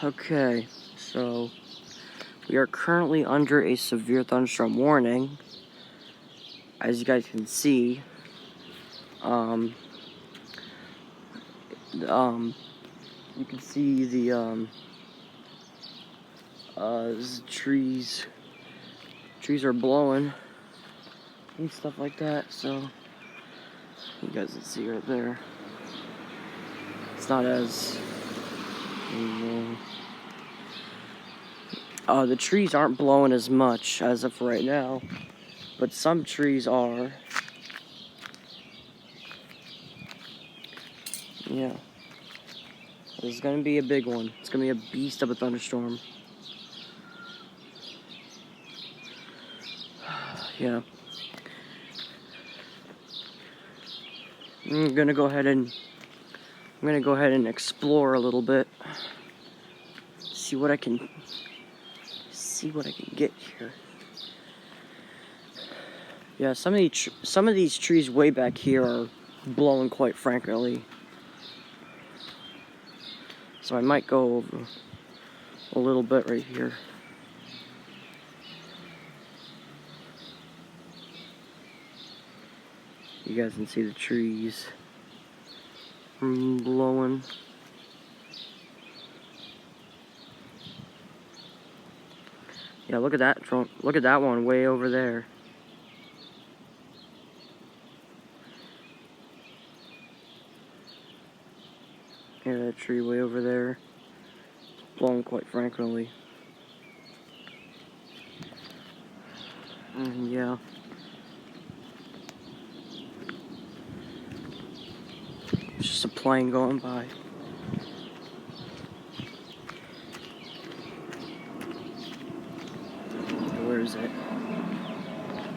Okay, so we are currently under a severe thunderstorm warning. As you guys can see, you can see the trees are blowing and stuff like that. So you guys can see right there. It's not as the trees aren't blowing as much as of right now, but some trees are. Yeah. This is gonna be a big one. It's gonna be a beast of a thunderstorm. Yeah. I'm gonna go ahead and explore a little bit. See what I can get here. Yeah, some of these trees way back here are blowing quite frankly. So I might go over a little bit right here. You guys can see the trees blowing. Yeah, look at that. Look at that one way over there. Yeah, that tree way over there. Blowing quite frankly. Yeah. It's just a plane going by. Where is it?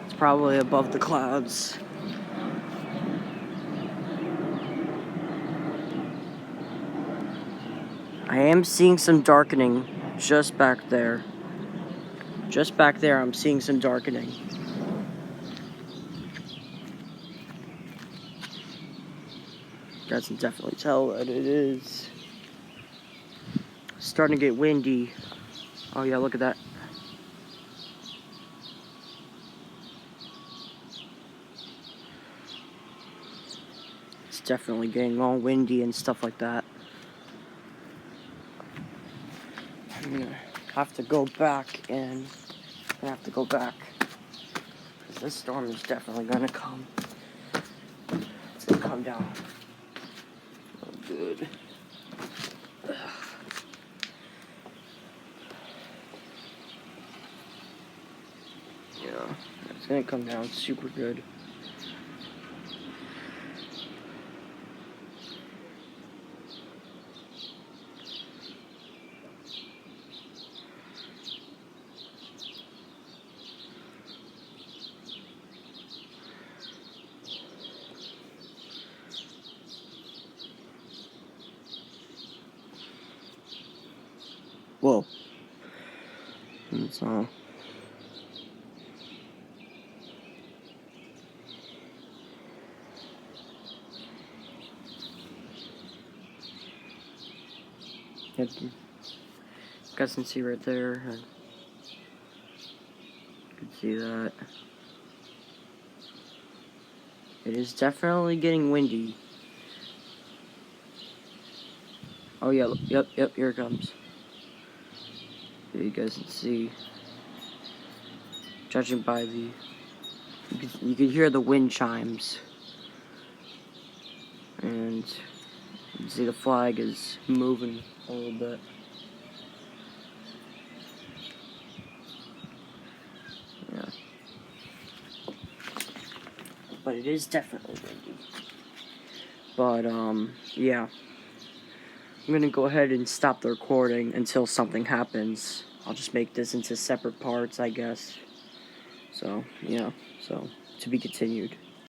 It's probably above the clouds. I am seeing some darkening just back there. Just back there, I'm seeing some darkening. You guys can definitely tell that it is starting to get windy. Oh yeah, look at that. It's definitely getting all windy and stuff like that. I'm gonna have to go back because this storm is definitely gonna come. It's gonna come down. Oh, good. Yeah, it's gonna come down super good. Whoa. It's you guys can see right there. You can see that. It is definitely getting windy. Oh yeah, yep, here it comes. You guys can see. Judging by you can hear the wind chimes. And you can see the flag is moving a little bit. Yeah. But it is definitely windy. But, yeah. I'm gonna go ahead and stop the recording until something happens. I'll just make this into separate parts, I guess. So, yeah. So, to be continued.